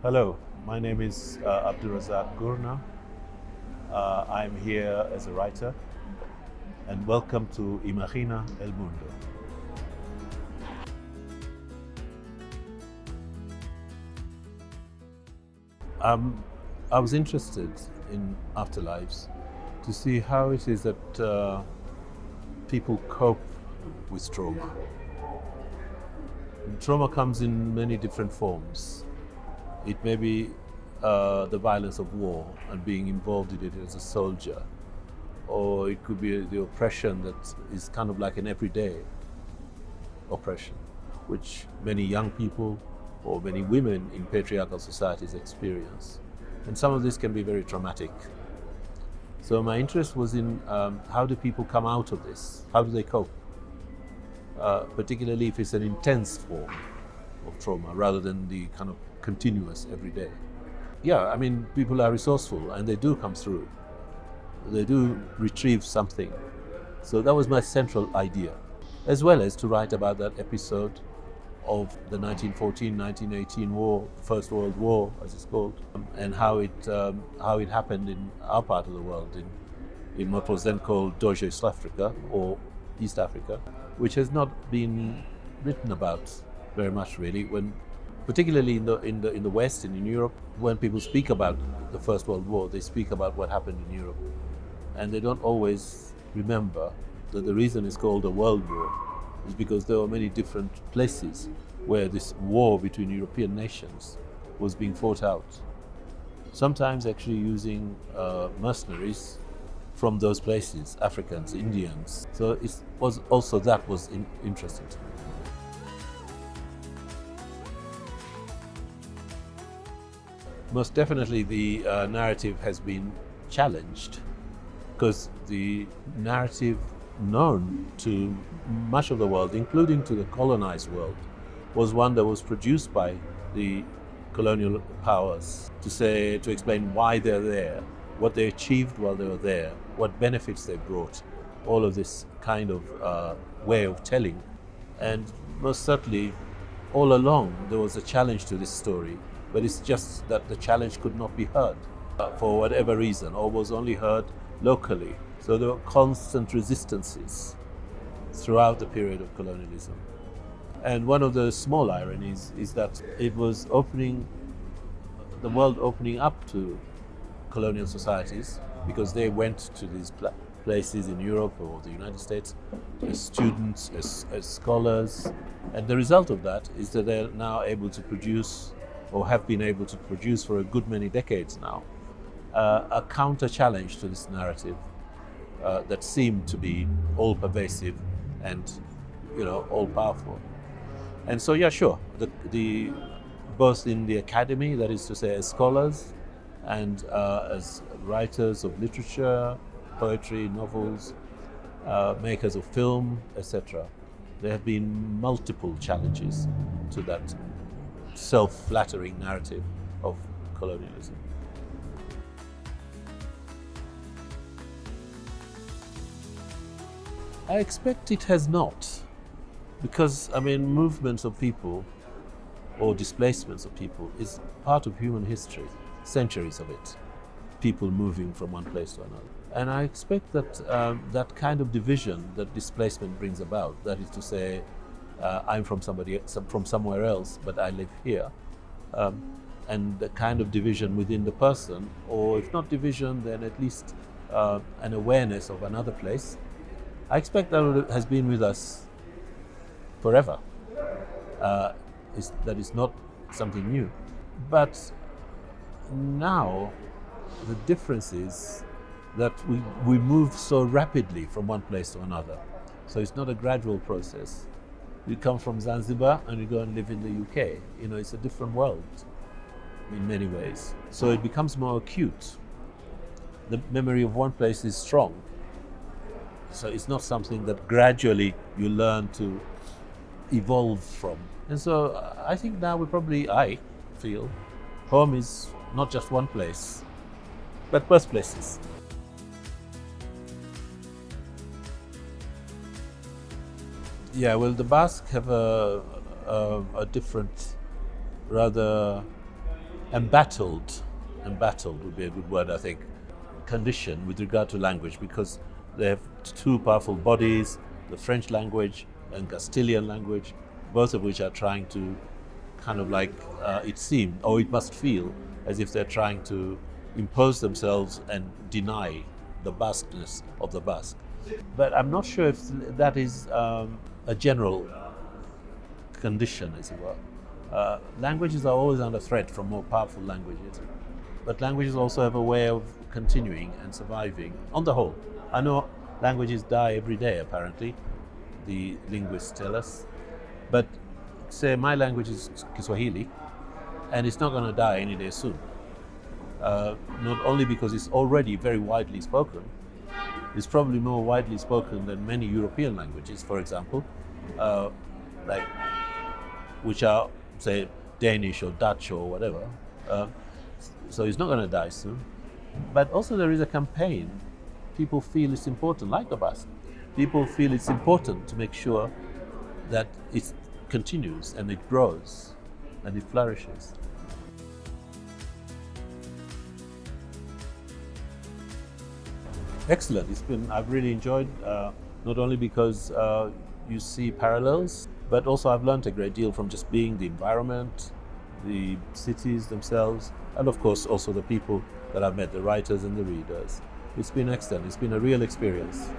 Hello, my name is Abdulrazak Gurnah. I'm here as a writer, and welcome to Imagina el mundo. I was interested in afterlives to see how it is that people cope with trauma. And trauma comes in many different forms. It may be the violence of war and being involved in it as a soldier, or it could be the oppression that is kind of like an everyday oppression, which many young people or many women in patriarchal societies experience. And some of this can be very traumatic. So my interest was in how do people come out of this? How do they cope? Particularly if it's an intense form of trauma rather than the kind of continuous everyday. Yeah, I mean, people are resourceful and they do come through. They do retrieve something. So that was my central idea, as well as to write about that episode of the 1914-1918 war, First World War, as it's called, and how it happened in our part of the world, in what was then called Dojo East Africa or East Africa, which has not been written about very much, really. When, particularly in the West and in Europe, when people speak about the First World War, they speak about what happened in Europe, and they don't always remember that the reason it's called a World War is because there were many different places where this war between European nations was being fought out. Sometimes actually using mercenaries from those places, Africans, Indians. So it was also that was interesting to me. Most definitely the narrative has been challenged, because the narrative known to much of the world, including to the colonized world, was one that was produced by the colonial powers to explain why they're there, what they achieved while they were there, what benefits they brought, all of this kind of way of telling. And most certainly, all along, there was a challenge to this story, but it's just that the challenge could not be heard for whatever reason, or was only heard locally. So there were constant resistances throughout the period of colonialism. And one of the small ironies is that it was the world opening up to colonial societies, because they went to these places in Europe or the United States as students, as scholars. And the result of that is that they're now able to produce, or have been able to produce for a good many decades now, a counter-challenge to this narrative that seemed to be all-pervasive and, all-powerful. And so, yeah, sure, the both in the academy, that is to say, as scholars, and as writers of literature, poetry, novels, makers of film, etc., there have been multiple challenges to that self-flattering narrative of colonialism. I expect it has not, because, movements of people or displacements of people is part of human history, centuries of it, people moving from one place to another. And I expect that that kind of division that displacement brings about, that is to say, I'm from somewhere else, but I live here, and the kind of division within the person, or if not division, then at least an awareness of another place, I expect that has been with us forever. That is not something new. But now the difference is that we move so rapidly from one place to another. So it's not a gradual process. You come from Zanzibar and you go and live in the UK. It's a different world in many ways. So it becomes more acute. The memory of one place is strong. So it's not something that gradually you learn to evolve from. And so I think now I feel home is not just one place, but both places. Yeah, well, the Basque have a different, rather embattled, embattled would be a good word, I think, condition with regard to language, because they have two powerful bodies, the French language and Castilian language, both of which are trying to kind of like, it seemed, or it must feel, as if they're trying to impose themselves and deny the Basqueness of the Basque. But I'm not sure if that is a general condition, as it were. Languages are always under threat from more powerful languages, but languages also have a way of continuing and surviving on the whole. I know languages die every day, apparently, the linguists tell us, but say my language is Kiswahili, and it's not going to die any day soon. Not only because it's already very widely spoken, it's probably more widely spoken than many European languages, for example, like which are, say, Danish or Dutch or whatever. So it's not going to die soon. But also there is a campaign. People feel it's important, like the Basque. People feel it's important to make sure that it continues and it grows and it flourishes. Excellent. I've really enjoyed, not only because you see parallels, but also I've learned a great deal from just being the environment, the cities themselves, and of course also the people that I've met, the writers and the readers. It's been excellent. It's been a real experience.